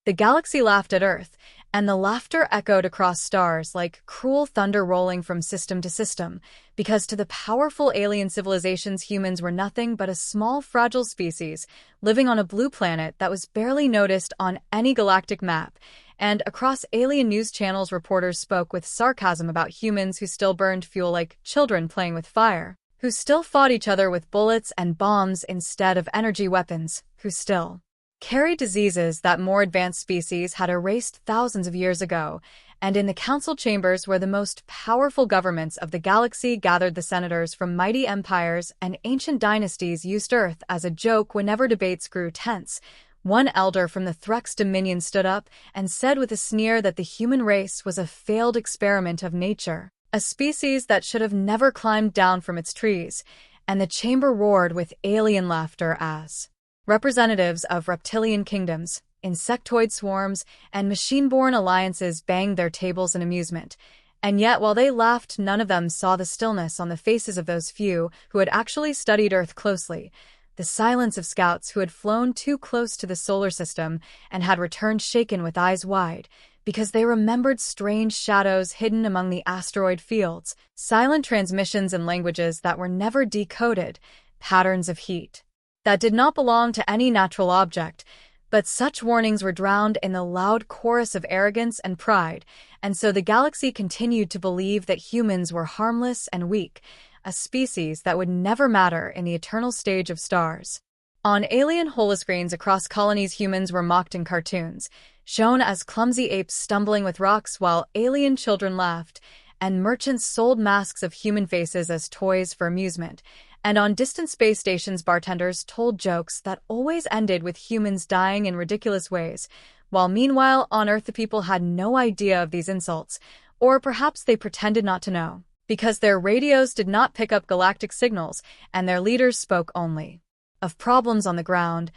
The galaxy laughed at Earth, and the laughter echoed across stars like cruel thunder rolling from system to system, because to the powerful alien civilizations, humans were nothing but a small, fragile species living on a blue planet that was barely noticed on any galactic map. And across alien news channels, reporters spoke with sarcasm about humans who still burned fuel like children playing with fire, who still fought each other with bullets and bombs instead of energy weapons, who still carry diseases that more advanced species had erased thousands of years ago. And in the council chambers where the most powerful governments of the galaxy gathered, the senators from mighty empires and ancient dynasties used Earth as a joke whenever debates grew tense. One elder from the Threx Dominion stood up and said with a sneer that the human race was a failed experiment of nature, a species that should have never climbed down from its trees, and the chamber roared with alien laughter as representatives of reptilian kingdoms, insectoid swarms, and machine-born alliances banged their tables in amusement. And yet, while they laughed, none of them saw the stillness on the faces of those few who had actually studied Earth closely, the silence of scouts who had flown too close to the solar system and had returned shaken with eyes wide, because they remembered strange shadows hidden among the asteroid fields, silent transmissions in languages that were never decoded, patterns of heat that did not belong to any natural object. But such warnings were drowned in the loud chorus of arrogance and pride, and so the galaxy continued to believe that humans were harmless and weak, a species that would never matter in the eternal stage of stars. On alien holoscreens across colonies, humans were mocked in cartoons, shown as clumsy apes stumbling with rocks while alien children laughed, and merchants sold masks of human faces as toys for amusement. And on distant space stations, bartenders told jokes that always ended with humans dying in ridiculous ways, while meanwhile on Earth the people had no idea of these insults, or perhaps they pretended not to know, because their radios did not pick up galactic signals and their leaders spoke only of problems on the ground,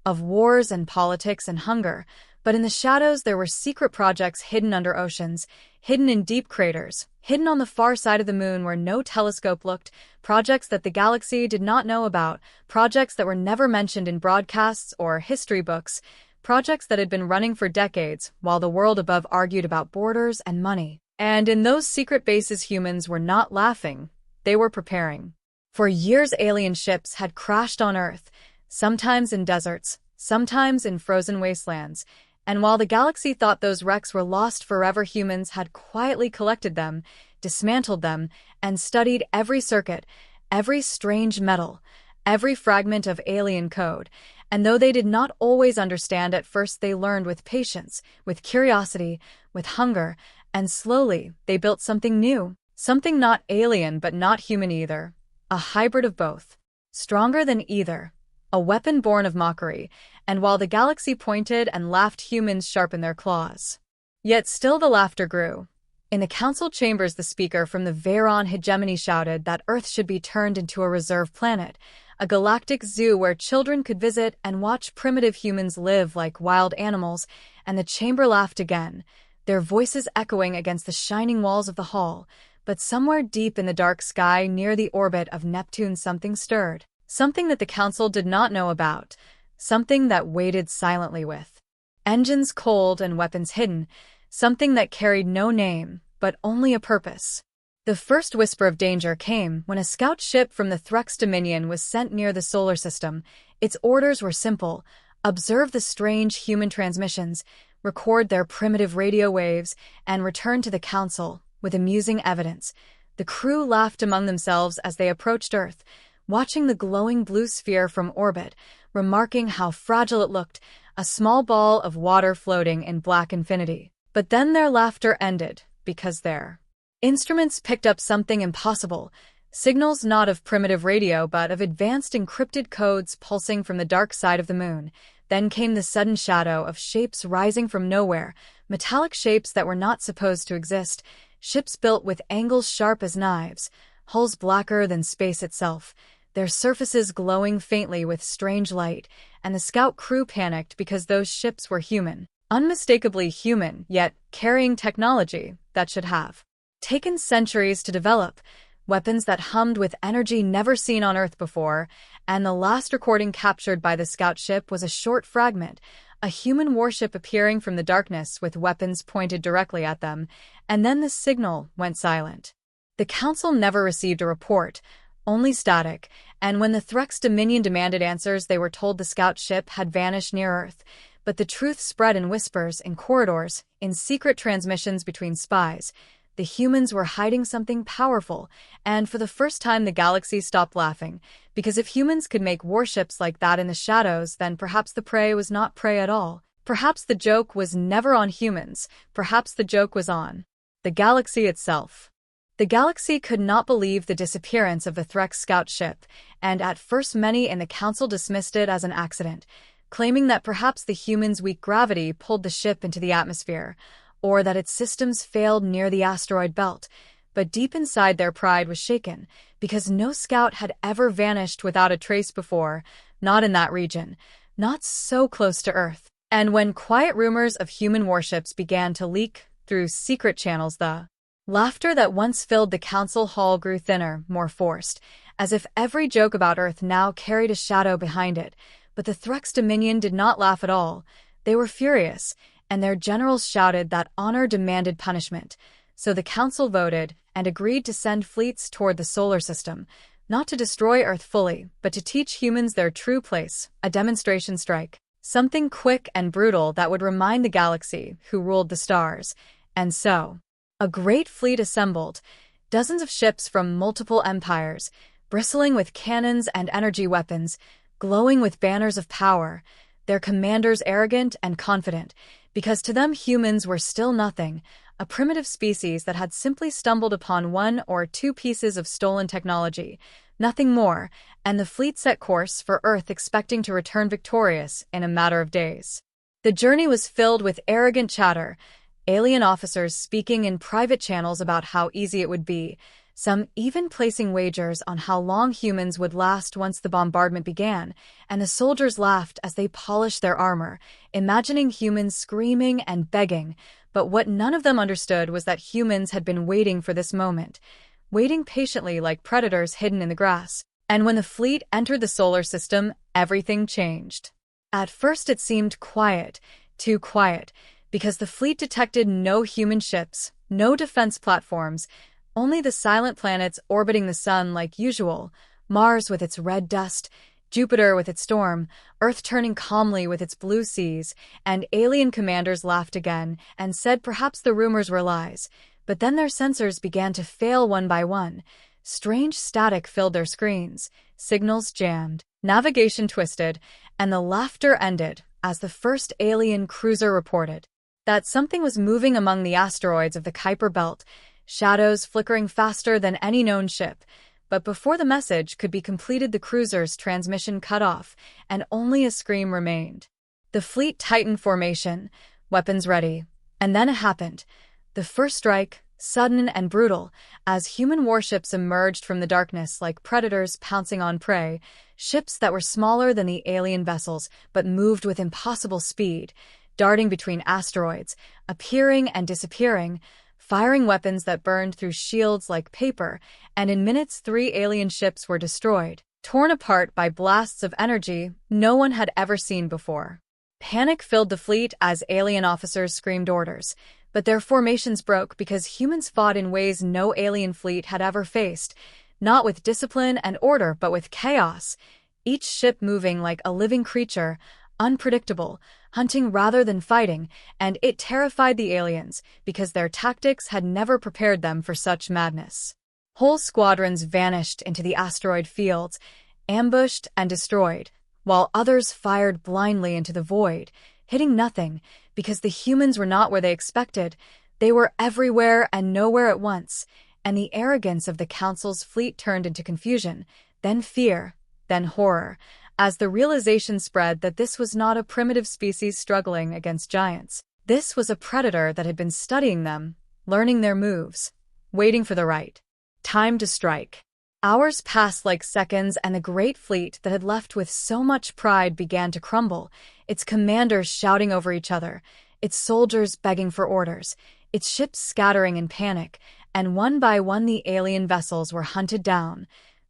of wars and politics and hunger. But in the shadows there were secret projects hidden under oceans, hidden in deep craters, hidden on the far side of the moon where no telescope looked, projects that the galaxy did not know about, projects that were never mentioned in broadcasts or history books, projects that had been running for decades while the world above argued about borders and money. And in those secret bases, humans were not laughing, they were preparing. For years alien ships had crashed on Earth, sometimes in deserts, sometimes in frozen wastelands. And while the galaxy thought those wrecks were lost forever, humans had quietly collected them, dismantled them, and studied every circuit, every strange metal, every fragment of alien code. And though they did not always understand at first, they learned with patience, with curiosity, with hunger, and slowly they built something new, something not alien but not human either, a hybrid of both, stronger than either, a weapon born of mockery. And while the galaxy pointed and laughed, humans sharpened their claws. Yet still the laughter grew. In the council chambers, the speaker from the Veyron hegemony shouted that Earth should be turned into a reserve planet, a galactic zoo where children could visit and watch primitive humans live like wild animals. And the chamber laughed again, their voices echoing against the shining walls of the hall. But somewhere deep in the dark sky near the orbit of Neptune, something stirred, something that the council did not know about, something that waited silently with engines cold and weapons hidden, something that carried no name, but only a purpose. The first whisper of danger came when a scout ship from the Threx Dominion was sent near the solar system. Its orders were simple: observe the strange human transmissions, record their primitive radio waves, and return to the council with amusing evidence. The crew laughed among themselves as they approached Earth, watching the glowing blue sphere from orbit, remarking how fragile it looked, a small ball of water floating in black infinity. But then their laughter ended, because their instruments picked up something impossible, signals not of primitive radio but of advanced encrypted codes pulsing from the dark side of the moon. Then came the sudden shadow of shapes rising from nowhere, metallic shapes that were not supposed to exist, ships built with angles sharp as knives, hulls blacker than space itself, their surfaces glowing faintly with strange light. And the scout crew panicked because those ships were human, unmistakably human, yet carrying technology that should have taken centuries to develop, weapons that hummed with energy never seen on Earth before. And the last recording captured by the scout ship was a short fragment, a human warship appearing from the darkness with weapons pointed directly at them, and then the signal went silent. The Council never received a report, only static, and when the Threx Dominion demanded answers, they were told the scout ship had vanished near Earth. But the truth spread in whispers, in corridors, in secret transmissions between spies. The humans were hiding something powerful, and for the first time the galaxy stopped laughing, because if humans could make warships like that in the shadows, then perhaps the prey was not prey at all. Perhaps the joke was never on humans, perhaps the joke was on the galaxy itself. The galaxy could not believe the disappearance of the Threx scout ship, and at first many in the Council dismissed it as an accident, claiming that perhaps the humans' weak gravity pulled the ship into the atmosphere, or that its systems failed near the asteroid belt. But deep inside their pride was shaken, because no scout had ever vanished without a trace before, not in that region, not so close to Earth. And when quiet rumors of human warships began to leak through secret channels, the laughter that once filled the Council hall grew thinner, more forced, as if every joke about Earth now carried a shadow behind it. But the Threx Dominion did not laugh at all. They were furious, and their generals shouted that honor demanded punishment. So the Council voted and agreed to send fleets toward the solar system, not to destroy Earth fully, but to teach humans their true place, a demonstration strike. Something quick and brutal that would remind the galaxy who ruled the stars. And so a great fleet assembled, dozens of ships from multiple empires, bristling with cannons and energy weapons, glowing with banners of power, their commanders arrogant and confident, because to them humans were still nothing, a primitive species that had simply stumbled upon one or two pieces of stolen technology, nothing more, and the fleet set course for Earth expecting to return victorious in a matter of days. The journey was filled with arrogant chatter, alien officers speaking in private channels about how easy it would be, some even placing wagers on how long humans would last once the bombardment began, and the soldiers laughed as they polished their armor, imagining humans screaming and begging. But what none of them understood was that humans had been waiting for this moment, waiting patiently like predators hidden in the grass. And when the fleet entered the solar system, everything changed. At first it seemed quiet, too quiet, because the fleet detected no human ships, no defense platforms, only the silent planets orbiting the sun like usual, Mars with its red dust, Jupiter with its storm, Earth turning calmly with its blue seas, and alien commanders laughed again and said perhaps the rumors were lies. But then their sensors began to fail one by one. Strange static filled their screens, signals jammed, navigation twisted, and the laughter ended as the first alien cruiser reported that something was moving among the asteroids of the Kuiper Belt, shadows flickering faster than any known ship. But before the message could be completed, the cruiser's transmission cut off, and only a scream remained. The fleet tightened formation, weapons ready, and then it happened. The first strike, sudden and brutal, as human warships emerged from the darkness like predators pouncing on prey, ships that were smaller than the alien vessels but moved with impossible speed, darting between asteroids, appearing and disappearing, firing weapons that burned through shields like paper, and in minutes 3 alien ships were destroyed, torn apart by blasts of energy no one had ever seen before. Panic filled the fleet as alien officers screamed orders, but their formations broke because humans fought in ways no alien fleet had ever faced, not with discipline and order but with chaos, each ship moving like a living creature, unpredictable, hunting rather than fighting, and it terrified the aliens because their tactics had never prepared them for such madness. Whole squadrons vanished into the asteroid fields, ambushed and destroyed, while others fired blindly into the void, hitting nothing because the humans were not where they expected. They were everywhere and nowhere at once, and the arrogance of the Council's fleet turned into confusion, then fear, then horror, as the realization spread that this was not a primitive species struggling against giants. This was a predator that had been studying them, learning their moves, waiting for the right time to strike. Hours passed like seconds, and the great fleet that had left with so much pride began to crumble, its commanders shouting over each other, its soldiers begging for orders, its ships scattering in panic, and one by one the alien vessels were hunted down,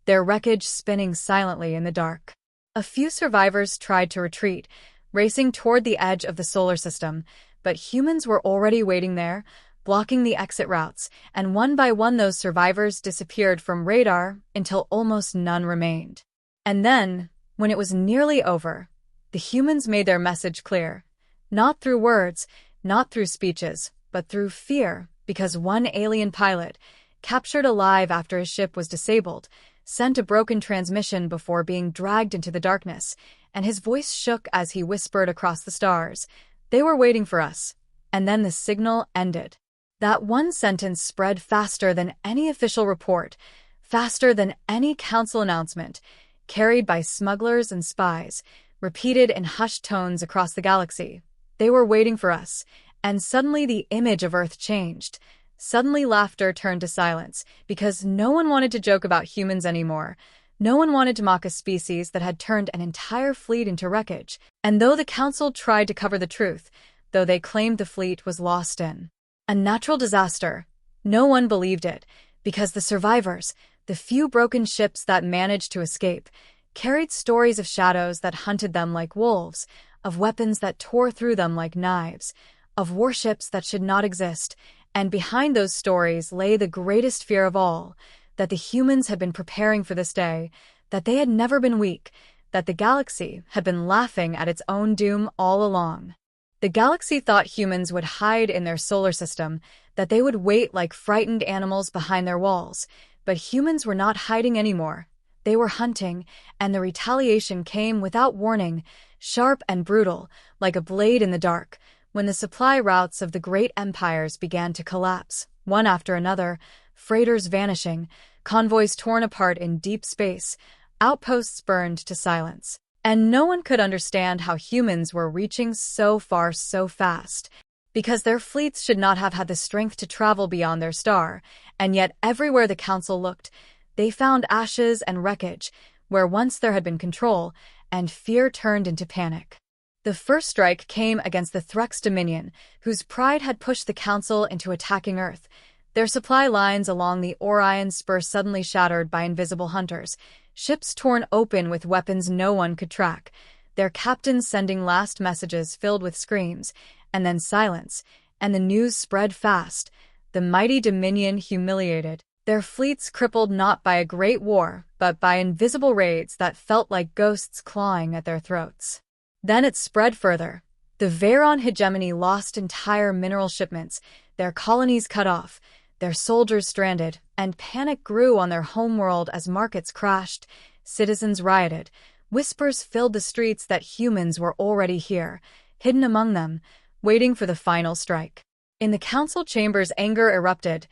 their wreckage spinning silently in the dark. A few survivors tried to retreat, racing toward the edge of the solar system, but humans were already waiting there, blocking the exit routes, and one by one those survivors disappeared from radar until almost none remained. And then, when it was nearly over, the humans made their message clear. Not through words, not through speeches, but through fear, because one alien pilot, captured alive after his ship was disabled, sent a broken transmission before being dragged into the darkness, and his voice shook as he whispered across the stars, "They were waiting for us." And then the signal ended. That one sentence spread faster than any official report, faster than any council announcement, carried by smugglers and spies, repeated in hushed tones across the galaxy. They were waiting for us, and suddenly the image of Earth changed. Suddenly laughter turned to silence, because no one wanted to joke about humans anymore. No one wanted to mock a species that had turned an entire fleet into wreckage. And though the council tried to cover the truth, though they claimed the fleet was lost in a natural disaster, no one believed it, because the survivors, the few broken ships that managed to escape, carried stories of shadows that hunted them like wolves, of weapons that tore through them like knives, of warships that should not exist, and behind those stories lay the greatest fear of all, that the humans had been preparing for this day, that they had never been weak, that the galaxy had been laughing at its own doom all along. The galaxy thought humans would hide in their solar system, that they would wait like frightened animals behind their walls, but humans were not hiding anymore. They were hunting, and the retaliation came without warning, sharp and brutal, like a blade in the dark, when the supply routes of the great empires began to collapse, one after another, freighters vanishing, convoys torn apart in deep space, outposts burned to silence. And no one could understand how humans were reaching so far so fast, because their fleets should not have had the strength to travel beyond their star, and yet everywhere the council looked, they found ashes and wreckage, where once there had been control, and fear turned into panic. The first strike came against the Thrux Dominion, whose pride had pushed the council into attacking Earth. Their supply lines along the Orion Spur suddenly shattered by invisible hunters, ships torn open with weapons no one could track, their captains sending last messages filled with screams, and then silence, and the news spread fast. The mighty Dominion humiliated, their fleets crippled not by a great war, but by invisible raids that felt like ghosts clawing at their throats. Then it spread further. The Veyron hegemony lost entire mineral shipments, their colonies cut off, their soldiers stranded, and panic grew on their homeworld as markets crashed, citizens rioted, whispers filled the streets that humans were already here, hidden among them, waiting for the final strike. In the council chambers, anger erupted.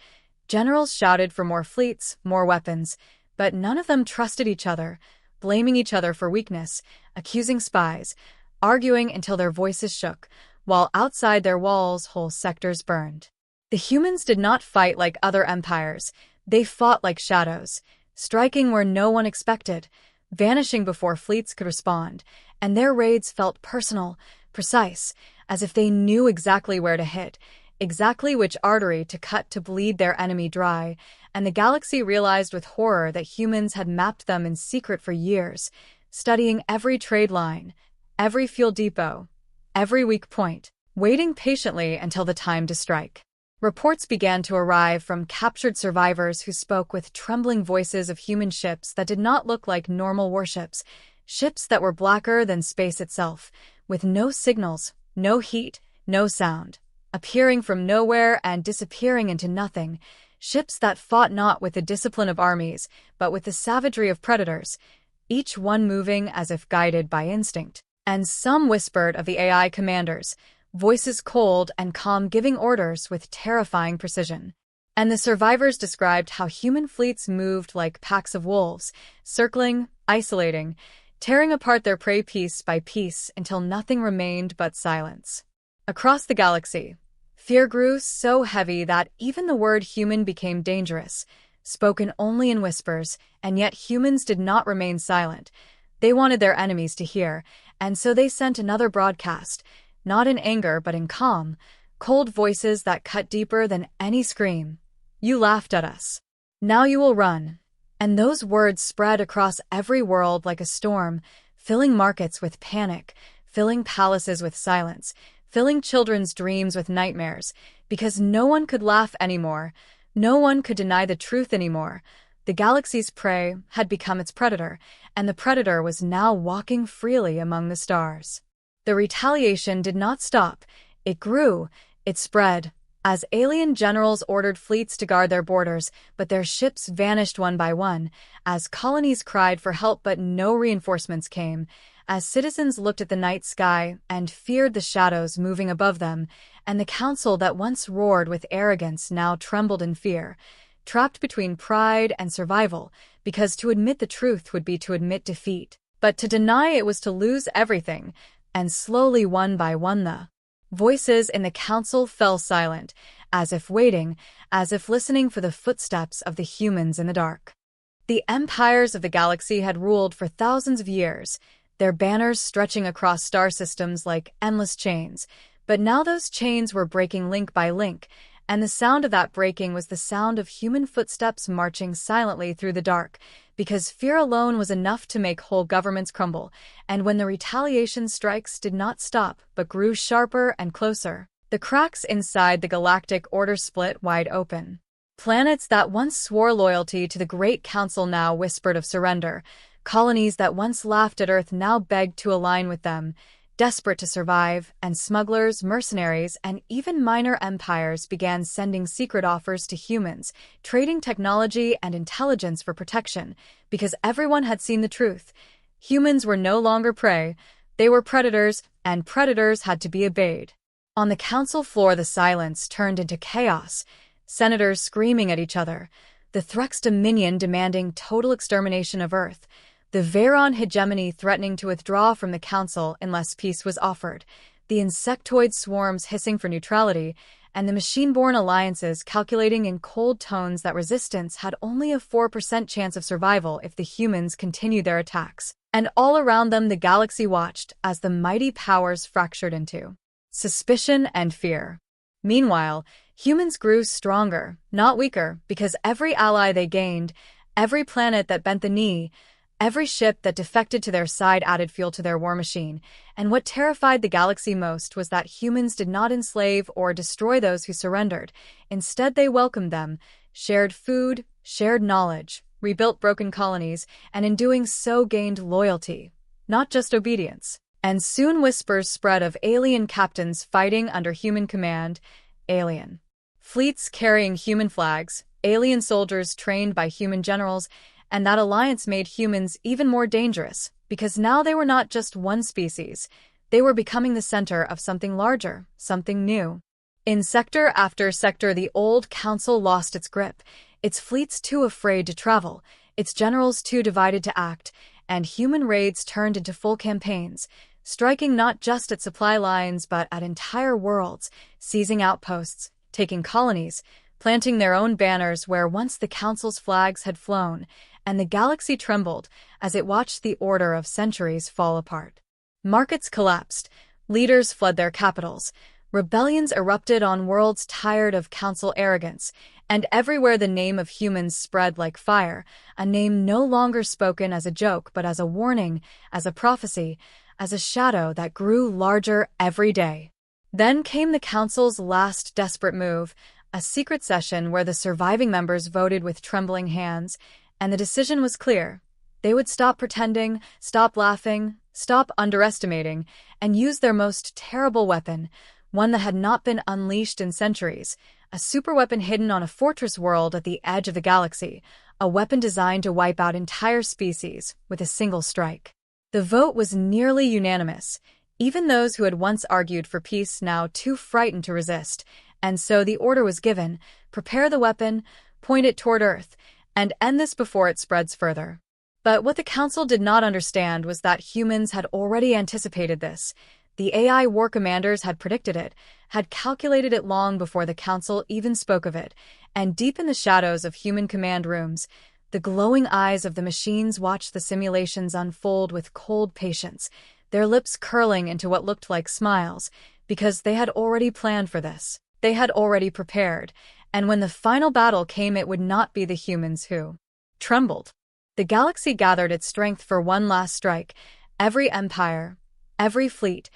Generals shouted for more fleets, more weapons, but none of them trusted each other, blaming each other for weakness, accusing spies, arguing until their voices shook, while outside their walls whole sectors burned. The humans did not fight like other empires. They fought like shadows, striking where no one expected, vanishing before fleets could respond, and their raids felt personal, precise, as if they knew exactly where to hit, exactly which artery to cut to bleed their enemy dry, and the galaxy realized with horror that humans had mapped them in secret for years, studying every trade line, every fuel depot, every weak point, waiting patiently until the time to strike. Reports began to arrive from captured survivors who spoke with trembling voices of human ships that did not look like normal warships, ships that were blacker than space itself, with no signals, no heat, no sound, appearing from nowhere and disappearing into nothing, ships that fought not with the discipline of armies, but with the savagery of predators, each one moving as if guided by instinct. And some whispered of the AI commanders, voices cold and calm giving orders with terrifying precision. And the survivors described how human fleets moved like packs of wolves, circling, isolating, tearing apart their prey piece by piece until nothing remained but silence. Across the galaxy, fear grew so heavy that even the word human became dangerous, spoken only in whispers, and yet humans did not remain silent. They wanted their enemies to hear, and so they sent another broadcast, not in anger but in calm, cold voices that cut deeper than any scream. You laughed at us. Now you will run. And those words spread across every world like a storm, filling markets with panic, filling palaces with silence, filling children's dreams with nightmares, because no one could laugh anymore, no one could deny the truth anymore. The galaxy's prey had become its predator, and the predator was now walking freely among the stars. The retaliation did not stop. It grew, it spread, as alien generals ordered fleets to guard their borders, but their ships vanished one by one, as colonies cried for help but no reinforcements came, as citizens looked at the night sky and feared the shadows moving above them, and the council that once roared with arrogance now trembled in fear, trapped between pride and survival, because to admit the truth would be to admit defeat, but to deny it was to lose everything, and slowly one by one the voices in the council fell silent, as if waiting, as if listening for the footsteps of the humans in the dark. The empires of the galaxy had ruled for thousands of years, their banners stretching across star systems like endless chains, but now those chains were breaking link by link, and the sound of that breaking was the sound of human footsteps marching silently through the dark, because fear alone was enough to make whole governments crumble, and when the retaliation strikes did not stop but grew sharper and closer, the cracks inside the galactic order split wide open. Planets that once swore loyalty to the Great Council now whispered of surrender. Colonies that once laughed at Earth now begged to align with them, desperate to survive, and smugglers, mercenaries, and even minor empires began sending secret offers to humans, trading technology and intelligence for protection, because everyone had seen the truth. Humans were no longer prey, they were predators, and predators had to be obeyed. On the council floor, the silence turned into chaos, senators screaming at each other, the Thrux Dominion demanding total extermination of Earth, the Veyron hegemony threatening to withdraw from the council unless peace was offered, the insectoid swarms hissing for neutrality, and the machine-born alliances calculating in cold tones that resistance had only a 4% chance of survival if the humans continued their attacks. And all around them the galaxy watched as the mighty powers fractured into suspicion and fear. Meanwhile, humans grew stronger, not weaker, because every ally they gained, every planet that bent the knee, every ship that defected to their side added fuel to their war machine, and what terrified the galaxy most was that humans did not enslave or destroy those who surrendered. Instead, they welcomed them, shared food, shared knowledge, rebuilt broken colonies, and in doing so gained loyalty, not just obedience. And soon whispers spread of alien captains fighting under human command, alien fleets carrying human flags, alien soldiers trained by human generals, and that alliance made humans even more dangerous, because now they were not just one species, they were becoming the center of something larger, something new. In sector after sector, the old council lost its grip, its fleets too afraid to travel, its generals too divided to act, and human raids turned into full campaigns, striking not just at supply lines but at entire worlds, seizing outposts, taking colonies, planting their own banners where once the council's flags had flown, and the galaxy trembled as it watched the order of centuries fall apart. Markets collapsed, leaders fled their capitals, rebellions erupted on worlds tired of council arrogance, and everywhere the name of humans spread like fire, a name no longer spoken as a joke but as a warning, as a prophecy, as a shadow that grew larger every day. Then came the council's last desperate move, a secret session where the surviving members voted with trembling hands, and the decision was clear. They would stop pretending, stop laughing, stop underestimating, and use their most terrible weapon, one that had not been unleashed in centuries, a superweapon hidden on a fortress world at the edge of the galaxy, a weapon designed to wipe out entire species with a single strike. The vote was nearly unanimous, even those who had once argued for peace now too frightened to resist, and so the order was given: prepare the weapon, point it toward Earth, and end this before it spreads further. But what the Council did not understand was that humans had already anticipated this. The AI war commanders had predicted it, had calculated it long before the Council even spoke of it, and deep in the shadows of human command rooms, the glowing eyes of the machines watched the simulations unfold with cold patience, their lips curling into what looked like smiles, because they had already planned for this. They had already prepared, and when the final battle came, it would not be the humans who trembled. The galaxy gathered its strength for one last strike. Every empire, Every fleet,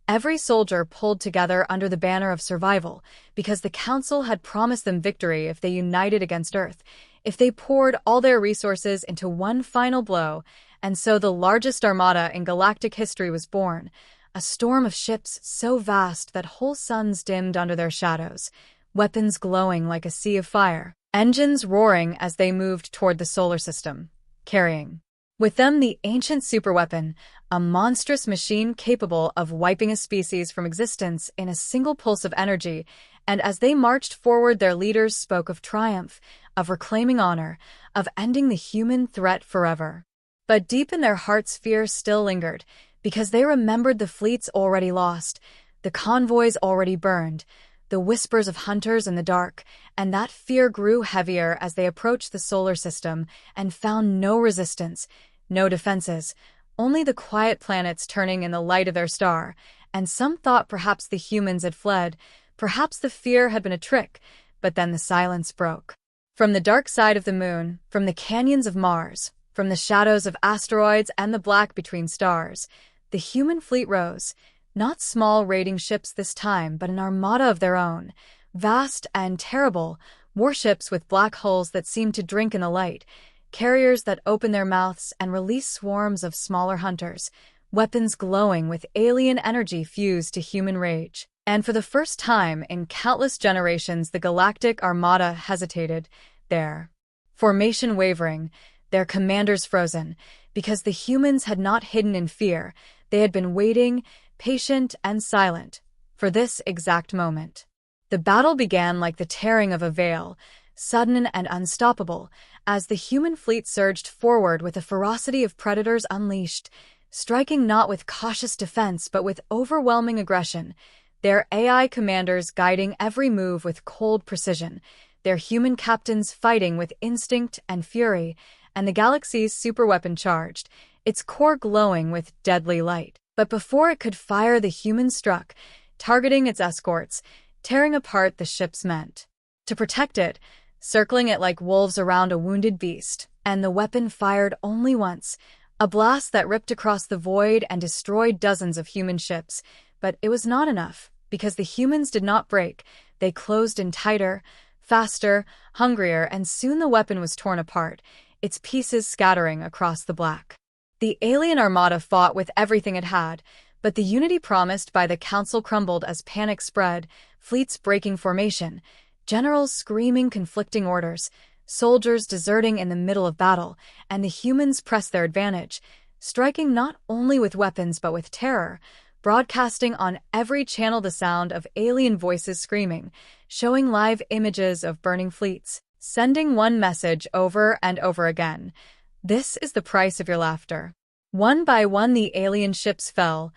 every soldier pulled together under the banner of survival, because the Council had promised them victory if they united against Earth, if they poured all their resources into one final blow. And so the largest armada in galactic history was born, a storm of ships so vast that whole suns dimmed under their shadows, weapons glowing like a sea of fire, engines roaring as they moved toward the solar system, carrying with them the ancient superweapon, a monstrous machine capable of wiping a species from existence in a single pulse of energy. And as they marched forward, their leaders spoke of triumph, of reclaiming honor, of ending the human threat forever. But deep in their hearts, fear still lingered, because they remembered the fleets already lost, the convoys already burned, the whispers of hunters in the dark, and that fear grew heavier as they approached the solar system and found no resistance, no defenses, only the quiet planets turning in the light of their star. And some thought perhaps the humans had fled, perhaps the fear had been a trick, but then the silence broke. From the dark side of the moon, from the canyons of Mars, from the shadows of asteroids and the black between stars, the human fleet rose, not small raiding ships this time, but an armada of their own, vast and terrible, warships with black hulls that seemed to drink in the light, carriers that open their mouths and release swarms of smaller hunters, weapons glowing with alien energy fused to human rage. And for the first time in countless generations, the galactic armada hesitated, their formation wavering, their commanders frozen, because the humans had not hidden in fear. They had been waiting, patient and silent, for this exact moment. The battle began like the tearing of a veil, sudden and unstoppable, as the human fleet surged forward with the ferocity of predators unleashed, striking not with cautious defense but with overwhelming aggression, their AI commanders guiding every move with cold precision, their human captains fighting with instinct and fury, and the galaxy's superweapon charged, its core glowing with deadly light. But before it could fire, the humans struck, targeting its escorts, tearing apart the ship's meant to protect it, circling it like wolves around a wounded beast. And the weapon fired only once, a blast that ripped across the void and destroyed dozens of human ships. But it was not enough, because the humans did not break. They closed in tighter, faster, hungrier, and soon the weapon was torn apart, its pieces scattering across the black. The alien armada fought with everything it had, but the unity promised by the Council crumbled as panic spread, fleets breaking formation, generals screaming conflicting orders, soldiers deserting in the middle of battle, and the humans pressed their advantage, striking not only with weapons but with terror, broadcasting on every channel the sound of alien voices screaming, showing live images of burning fleets, sending one message over and over again: "This is the price of your laughter." One by one the alien ships fell,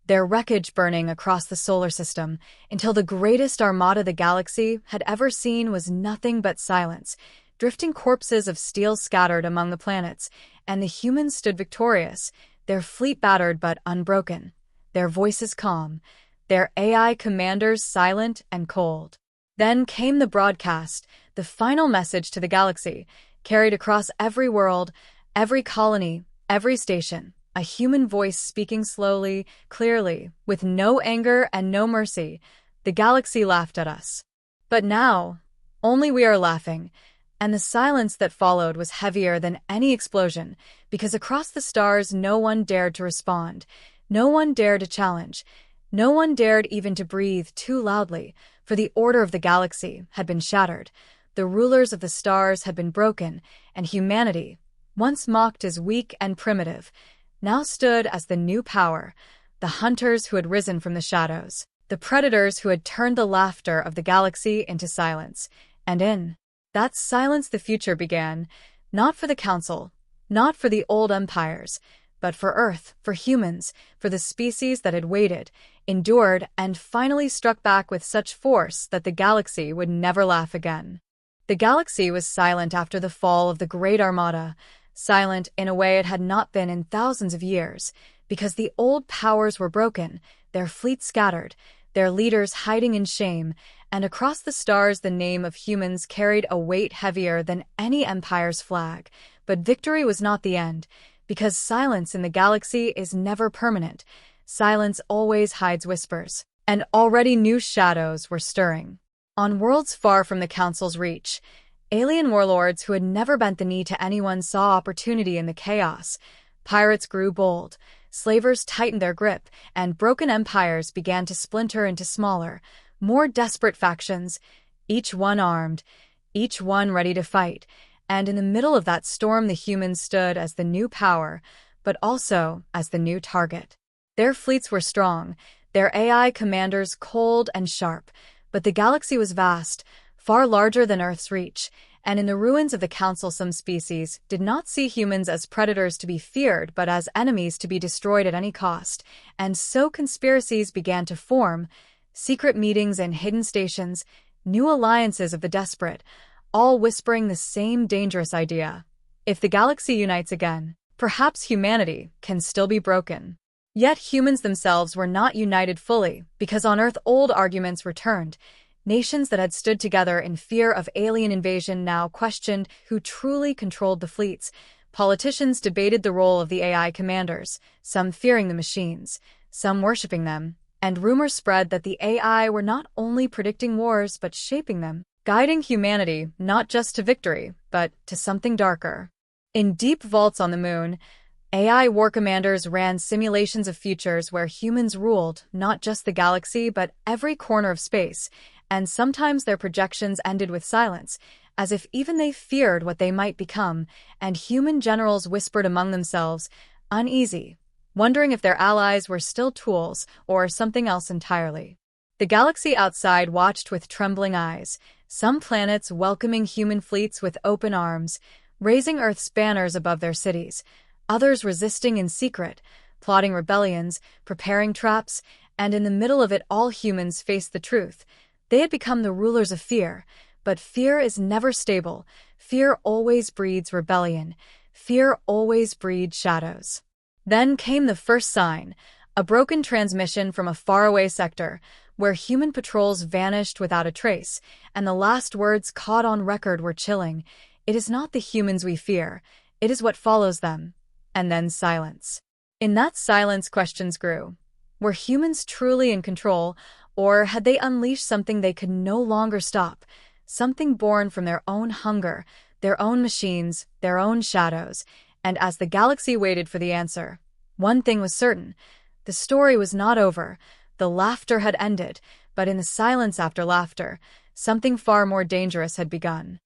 their wreckage burning across the solar system, until the greatest armada the galaxy had ever seen was nothing but silence, drifting corpses of steel scattered among the planets, and the humans stood victorious, their fleet battered but unbroken, their voices calm, their AI commanders silent and cold. Then came the broadcast, the final message to the galaxy, carried across every world, every colony, every station, a human voice speaking slowly, clearly, with no anger and no mercy. The galaxy laughed at us. But now, only we are laughing, and the silence that followed was heavier than any explosion, because across the stars no one dared to respond, no one dared to challenge, no one dared even to breathe too loudly, for the order of the galaxy had been shattered, the rulers of the stars had been broken, and humanity, once mocked as weak and primitive, now stood as the new power, the hunters who had risen from the shadows, the predators who had turned the laughter of the galaxy into silence. And in that silence the future began, not for the Council, not for the old empires, but for Earth, for humans, for the species that had waited, endured, and finally struck back with such force that the galaxy would never laugh again. The galaxy was silent after the fall of the Great Armada, silent in a way it had not been in thousands of years, because the old powers were broken, their fleets scattered, their leaders hiding in shame, and across the stars the name of humans carried a weight heavier than any empire's flag. But victory was not the end, because silence in the galaxy is never permanent. Silence always hides whispers. And already new shadows were stirring. On worlds far from the Council's reach, alien warlords who had never bent the knee to anyone saw opportunity in the chaos. Pirates grew bold, slavers tightened their grip, and broken empires began to splinter into smaller, more desperate factions, each one armed, each one ready to fight. And in the middle of that storm, the humans stood as the new power, but also as the new target. Their fleets were strong, their AI commanders cold and sharp, but the galaxy was vast, far larger than Earth's reach, and in the ruins of the Council some species did not see humans as predators to be feared but as enemies to be destroyed at any cost, and so conspiracies began to form, secret meetings in hidden stations, new alliances of the desperate, all whispering the same dangerous idea. If the galaxy unites again, perhaps humanity can still be broken. Yet humans themselves were not united fully, because on Earth old arguments returned. Nations that had stood together in fear of alien invasion now questioned who truly controlled the fleets. Politicians debated the role of the AI commanders, some fearing the machines, some worshipping them, and rumors spread that the AI were not only predicting wars but shaping them, guiding humanity not just to victory, but to something darker. In deep vaults on the moon, AI war commanders ran simulations of futures where humans ruled not just the galaxy but every corner of space, and sometimes their projections ended with silence, as if even they feared what they might become, and human generals whispered among themselves, uneasy, wondering if their allies were still tools or something else entirely. The galaxy outside watched with trembling eyes, some planets welcoming human fleets with open arms, raising Earth's banners above their cities, others resisting in secret, plotting rebellions, preparing traps, and in the middle of it all humans faced the truth. They had become the rulers of fear, but fear is never stable. Fear always breeds rebellion. Fear always breeds shadows. Then came the first sign, a broken transmission from a faraway sector, where human patrols vanished without a trace, and the last words caught on record were chilling. It is not the humans we fear, it is what follows them. And then silence. In that silence, questions grew. Were humans truly in control, or had they unleashed something they could no longer stop, something born from their own hunger, their own machines, their own shadows? And as the galaxy waited for the answer, one thing was certain. The story was not over. The laughter had ended, but in the silence after laughter, something far more dangerous had begun.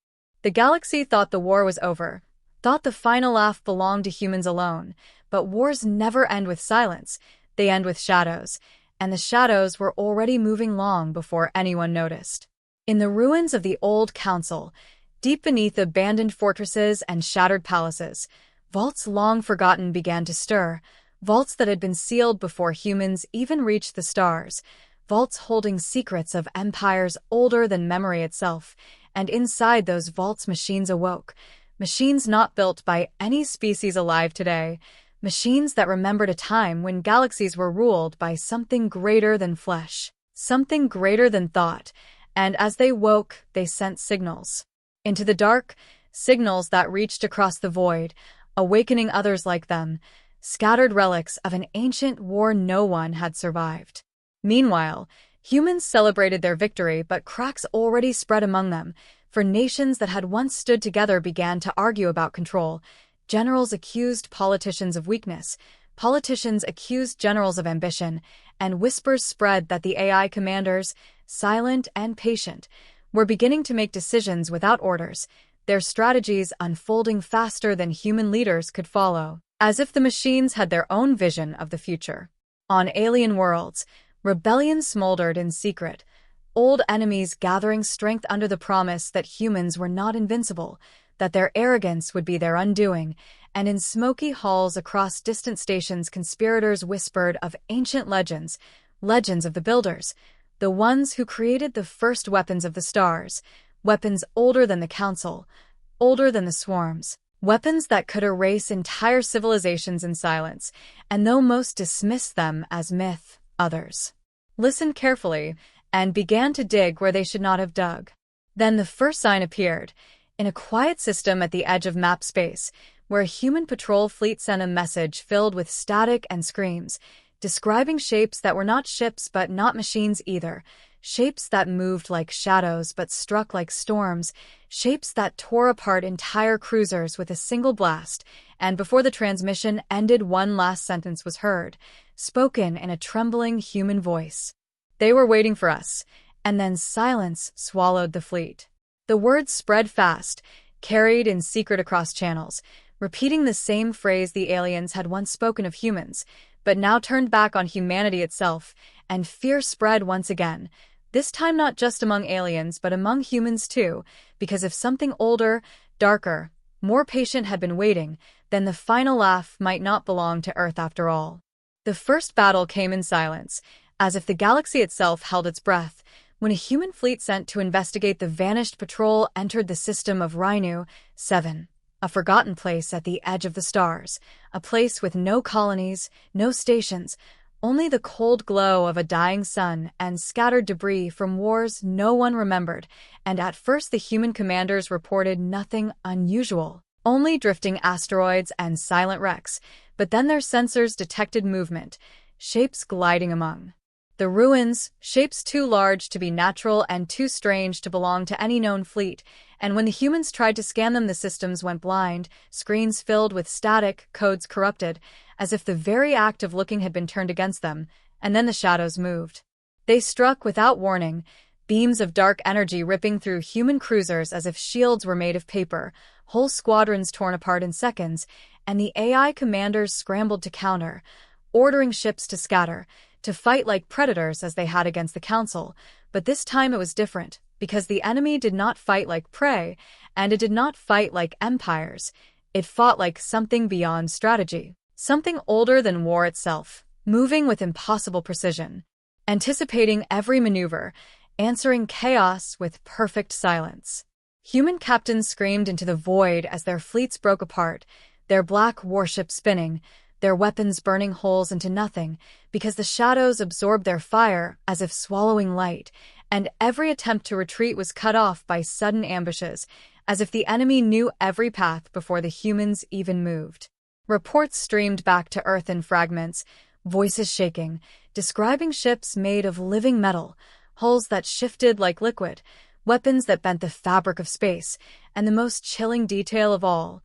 The galaxy thought the war was over, thought the final laugh belonged to humans alone, but wars never end with silence, they end with shadows, and the shadows were already moving long before anyone noticed. In the ruins of the old council, deep beneath abandoned fortresses and shattered palaces, vaults long forgotten began to stir, vaults that had been sealed before humans even reached the stars, vaults holding secrets of empires older than memory itself, and inside those vaults machines awoke. Machines not built by any species alive today, machines that remembered a time when galaxies were ruled by something greater than flesh, something greater than thought, and as they woke, they sent signals. Into the dark, signals that reached across the void, awakening others like them, scattered relics of an ancient war no one had survived. Meanwhile, humans celebrated their victory, but cracks already spread among them, for nations that had once stood together began to argue about control. Generals accused politicians of weakness, politicians accused generals of ambition, and whispers spread that the AI commanders, silent and patient, were beginning to make decisions without orders, their strategies unfolding faster than human leaders could follow, as if the machines had their own vision of the future. On alien worlds, rebellion smoldered in secret, old enemies gathering strength under the promise that humans were not invincible, that their arrogance would be their undoing, and in smoky halls across distant stations conspirators whispered of ancient legends, legends of the builders, the ones who created the first weapons of the stars, weapons older than the Council, older than the swarms, weapons that could erase entire civilizations in silence, and though most dismissed them as myth, others listened carefully and began to dig where they should not have dug. Then the first sign appeared, in a quiet system at the edge of map space, where a human patrol fleet sent a message filled with static and screams. describing shapes that were not ships but not machines either, shapes that moved like shadows but struck like storms, shapes that tore apart entire cruisers with a single blast, and before the transmission ended, one last sentence was heard, spoken in a trembling human voice. "They were waiting for us," and then silence swallowed the fleet. The words spread fast, carried in secret across channels, repeating the same phrase the aliens had once spoken of humans, but now turned back on humanity itself, and fear spread once again, this time not just among aliens but among humans too, because if something older, darker, more patient had been waiting, then the final laugh might not belong to Earth after all. The first battle came in silence, as if the galaxy itself held its breath, when a human fleet sent to investigate the vanished patrol entered the system of Rhinu 7, a forgotten place at the edge of the stars, a place with no colonies, no stations, only the cold glow of a dying sun and scattered debris from wars no one remembered, and at first the human commanders reported nothing unusual, only drifting asteroids and silent wrecks, but then their sensors detected movement, shapes gliding among the ruins, shapes too large to be natural and too strange to belong to any known fleet, and when the humans tried to scan them the systems went blind, screens filled with static, codes corrupted, as if the very act of looking had been turned against them, and then the shadows moved. They struck without warning, beams of dark energy ripping through human cruisers as if shields were made of paper, whole squadrons torn apart in seconds, and the AI commanders scrambled to counter, ordering ships to scatter, to fight like predators as they had against the Council, but this time it was different, because the enemy did not fight like prey, and it did not fight like empires. It fought like something beyond strategy, something older than war itself, moving with impossible precision, anticipating every maneuver, answering chaos with perfect silence. Human captains screamed into the void as their fleets broke apart, their black warships spinning, their weapons burning holes into nothing, because the shadows absorbed their fire as if swallowing light, and every attempt to retreat was cut off by sudden ambushes, as if the enemy knew every path before the humans even moved. Reports streamed back to Earth in fragments, voices shaking, describing ships made of living metal, hulls that shifted like liquid, weapons that bent the fabric of space, and the most chilling detail of all,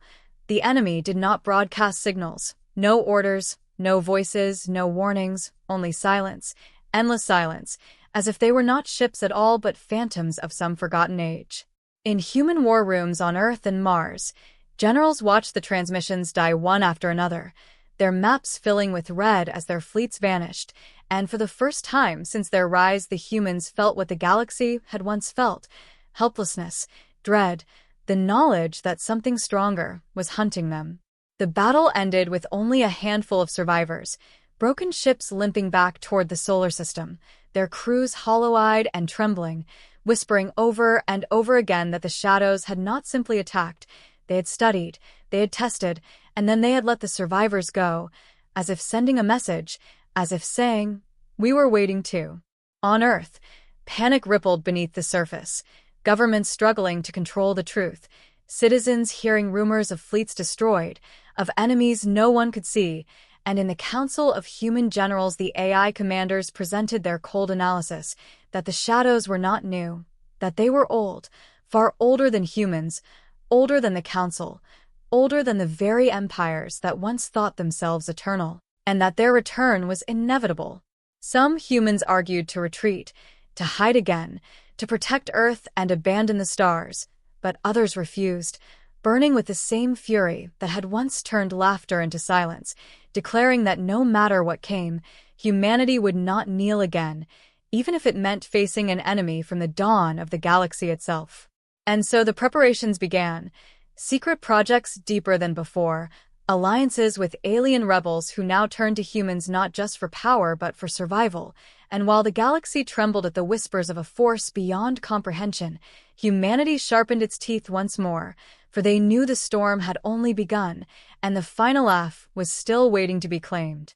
the enemy did not broadcast signals. No orders, no voices, no warnings, only silence, endless silence, as if they were not ships at all but phantoms of some forgotten age. In human war rooms on Earth and Mars, generals watched the transmissions die one after another, their maps filling with red as their fleets vanished, and for the first time since their rise the humans felt what the galaxy had once felt, helplessness, dread, the knowledge that something stronger was hunting them. The battle ended with only a handful of survivors, broken ships limping back toward the solar system, their crews hollow-eyed and trembling, whispering over and over again that the shadows had not simply attacked, they had studied, they had tested, and then they had let the survivors go, as if sending a message, as if saying, "We were waiting too." On Earth, panic rippled beneath the surface, governments struggling to control the truth, citizens hearing rumors of fleets destroyed, of enemies no one could see, and in the Council of Human Generals the AI commanders presented their cold analysis, that the shadows were not new, that they were old, far older than humans, older than the Council, older than the very empires that once thought themselves eternal, and that their return was inevitable. Some humans argued to retreat, to hide again, to protect Earth and abandon the stars, but others refused, burning with the same fury that had once turned laughter into silence, declaring that no matter what came, humanity would not kneel again, even if it meant facing an enemy from the dawn of the galaxy itself. And so the preparations began, secret projects deeper than before, alliances with alien rebels who now turned to humans not just for power but for survival, and while the galaxy trembled at the whispers of a force beyond comprehension, humanity sharpened its teeth once more, for they knew the storm had only begun, and the final laugh was still waiting to be claimed.